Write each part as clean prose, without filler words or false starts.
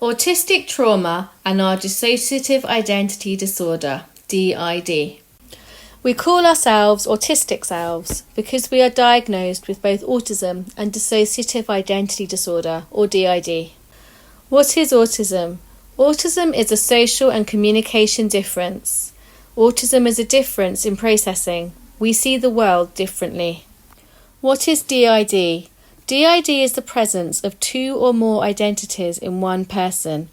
Autistic trauma and our dissociative identity disorder, DID. We call ourselves autistic selves because we are diagnosed with both autism and dissociative identity disorder, or DID. What is autism? Autism is a social and communication difference. Autism is a difference in processing. We see the world differently. What is DID? DID is the presence of two or more identities in one person.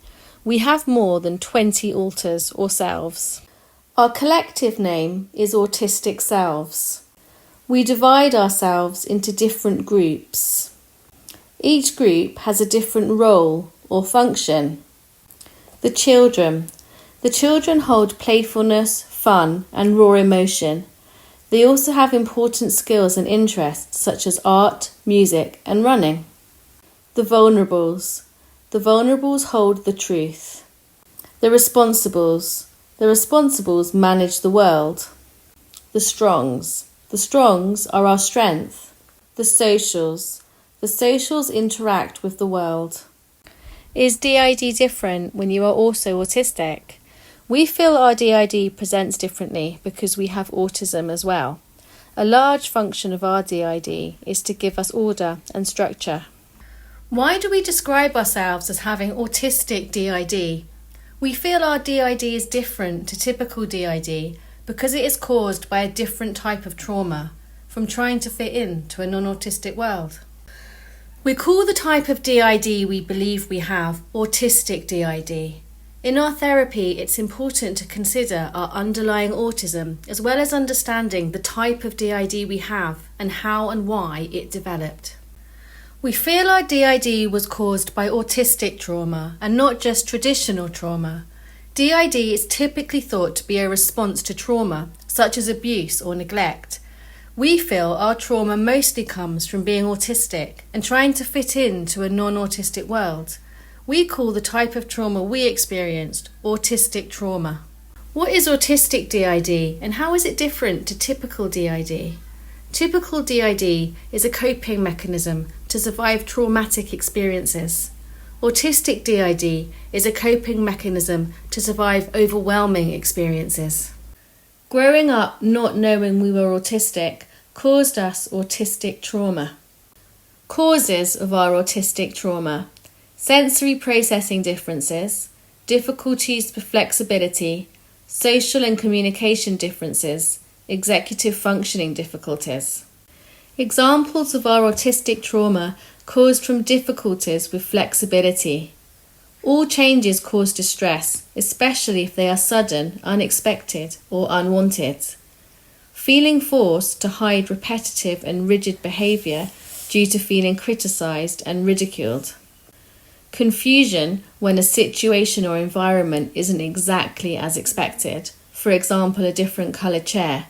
We have more than 20 alters or selves. Our collective name is autistic selves. We divide ourselves into different groups. Each group has a different role or function. The children. The children hold playfulness, fun, and raw emotion. They also have important skills and interests such as art, music, and running. The vulnerables. The vulnerables hold the truth. The responsibles. The responsibles manage the world. The strongs. The strongs are our strength. The socials. The socials interact with the world. Is DID different when you are also autistic? We feel our DID presents differently because we have autism as well. A large function of our DID is to give us order and structure. Why do we describe ourselves as having autistic DID? We feel our DID is different to typical DID because it is caused by a different type of trauma from trying to fit into a non-autistic world. We call the type of DID we believe we have autistic DID. In our therapy, it's important to consider our underlying autism as well as understanding the type of DID we have and how and why it developed. We feel our DID was caused by autistic trauma and not just traditional trauma. DID is typically thought to be a response to trauma, such as abuse or neglect. We feel our trauma mostly comes from being autistic and trying to fit into a non-autistic world. We call the type of trauma we experienced autistic trauma. What is autistic DID and how is it different to typical DID? Typical DID is a coping mechanism to survive traumatic experiences. Autistic DID is a coping mechanism to survive overwhelming experiences. Growing up not knowing we were autistic caused us autistic trauma. Causes of our autistic trauma: sensory processing differences, difficulties with flexibility, social and communication differences, executive functioning difficulties. Examples of our autistic trauma caused from difficulties with flexibility. All changes cause distress, especially if they are sudden, unexpected, or unwanted. Feeling forced to hide repetitive and rigid behaviour due to feeling criticised and ridiculed. Confusion when a situation or environment isn't exactly as expected, for example, a different coloured chair.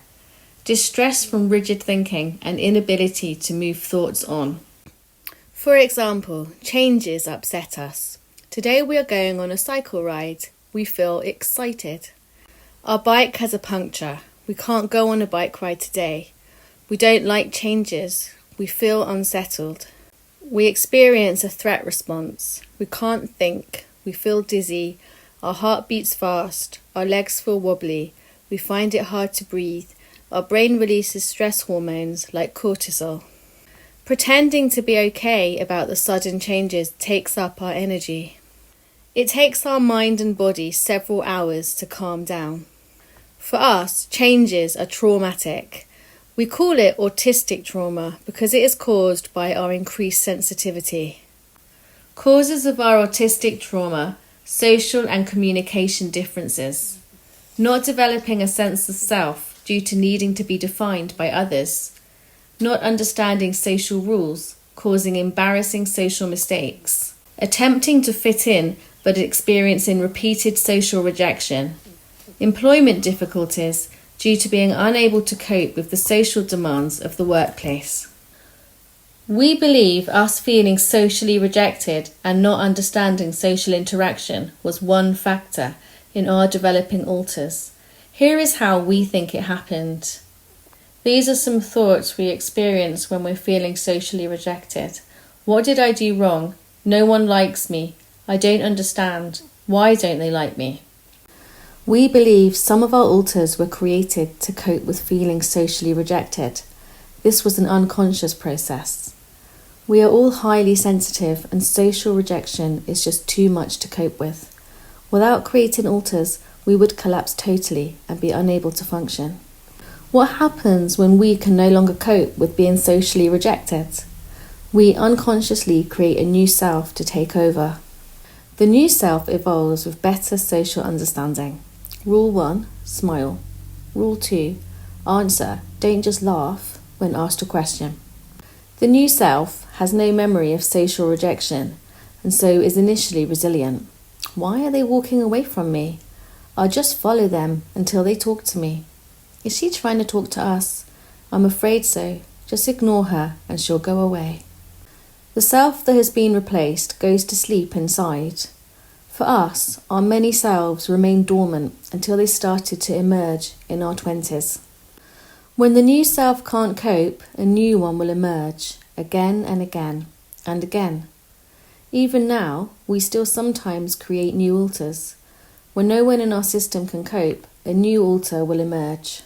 Distress from rigid thinking and inability to move thoughts on. For example, changes upset us. Today we are going on a cycle ride. We feel excited. Our bike has a puncture. We can't go on a bike ride today. We don't like changes. We feel unsettled. We experience a threat response. We can't think. We feel dizzy. Our heart beats fast. Our legs feel wobbly. We find it hard to breathe. Our brain releases stress hormones like cortisol. Pretending to be okay about the sudden changes takes up our energy. It takes our mind and body several hours to calm down. For us, changes are traumatic. We call it autistic trauma because it is caused by our increased sensitivity. Causes of our autistic trauma: social and communication differences. Not developing a sense of self due to needing to be defined by others. Not understanding social rules, causing embarrassing social mistakes. Attempting to fit in but experiencing repeated social rejection. Employment difficulties due to being unable to cope with the social demands of the workplace. We believe us feeling socially rejected and not understanding social interaction was one factor in our developing alters. Here is how we think it happened. These are some thoughts we experience when we're feeling socially rejected. What did I do wrong? No one likes me. I don't understand. Why don't they like me? We believe some of our alters were created to cope with feeling socially rejected. This was an unconscious process. We are all highly sensitive, and social rejection is just too much to cope with. Without creating alters, we would collapse totally and be unable to function. What happens when we can no longer cope with being socially rejected? We unconsciously create a new self to take over. The new self evolves with better social understanding. Rule 1, smile. Rule 2, answer, don't just laugh when asked a question. The new self has no memory of social rejection and so is initially resilient. Why are they walking away from me? I'll just follow them until they talk to me. Is she trying to talk to us? I'm afraid so. Just ignore her and she'll go away. The self that has been replaced goes to sleep inside. For us, our many selves remain dormant until they started to emerge in our 20s. When the new self can't cope, a new one will emerge again and again and again. Even now, we still sometimes create new alters. When no one in our system can cope, a new alter will emerge.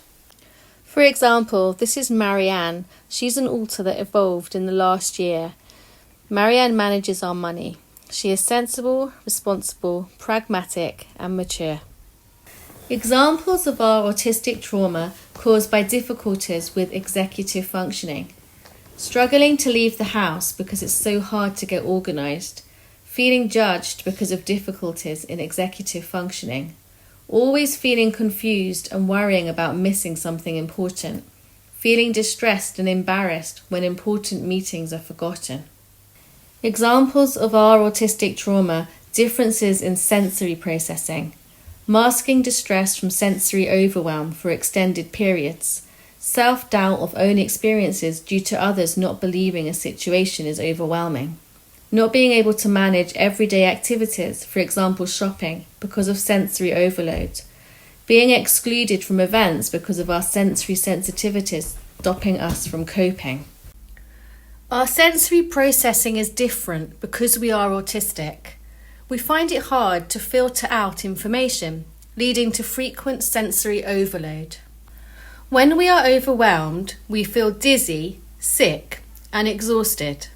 For example, this is Marianne. She's an alter that evolved in the last year. Marianne manages our money. She is sensible, responsible, pragmatic, and mature. Examples of our autistic trauma caused by difficulties with executive functioning. Struggling to leave the house because it's so hard to get organised. Feeling judged because of difficulties in executive functioning. Always feeling confused and worrying about missing something important. Feeling distressed and embarrassed when important meetings are forgotten. Examples of our autistic trauma: differences in sensory processing, masking distress from sensory overwhelm for extended periods, self-doubt of own experiences due to others not believing a situation is overwhelming, not being able to manage everyday activities, for example shopping, because of sensory overload, being excluded from events because of our sensory sensitivities stopping us from coping. Our sensory processing is different because we are autistic. We find it hard to filter out information, leading to frequent sensory overload. When we are overwhelmed, we feel dizzy, sick, and exhausted.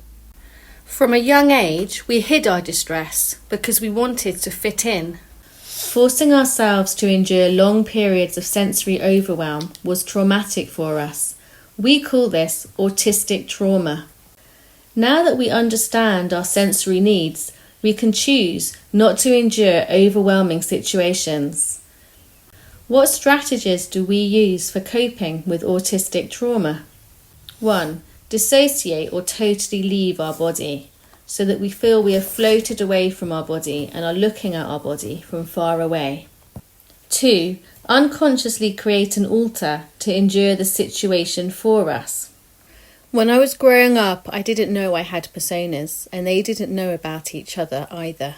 From a young age, we hid our distress because we wanted to fit in. Forcing ourselves to endure long periods of sensory overwhelm was traumatic for us. We call this autistic trauma. Now that we understand our sensory needs, we can choose not to endure overwhelming situations. What strategies do we use for coping with autistic trauma? 1. Dissociate or totally leave our body, so that we feel we have floated away from our body and are looking at our body from far away. 2. Unconsciously create an alter to endure the situation for us. When I was growing up, I didn't know I had personas, and they didn't know about each other either.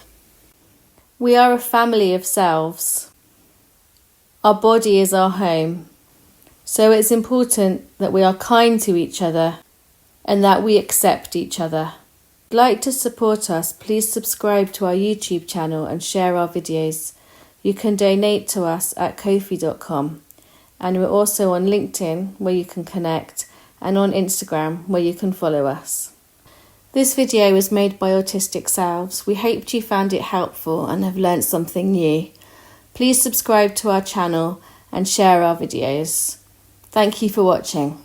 We are a family of selves. Our body is our home. So it's important that we are kind to each other and that we accept each other. If you'd like to support us, please subscribe to our YouTube channel and share our videos. You can donate to us at ko-fi.com, and we're also on LinkedIn where you can connect, and on Instagram where you can follow us. This video was made by Autistic Selves. We hoped you found it helpful and have learnt something new. Please subscribe to our channel and share our videos. Thank you for watching.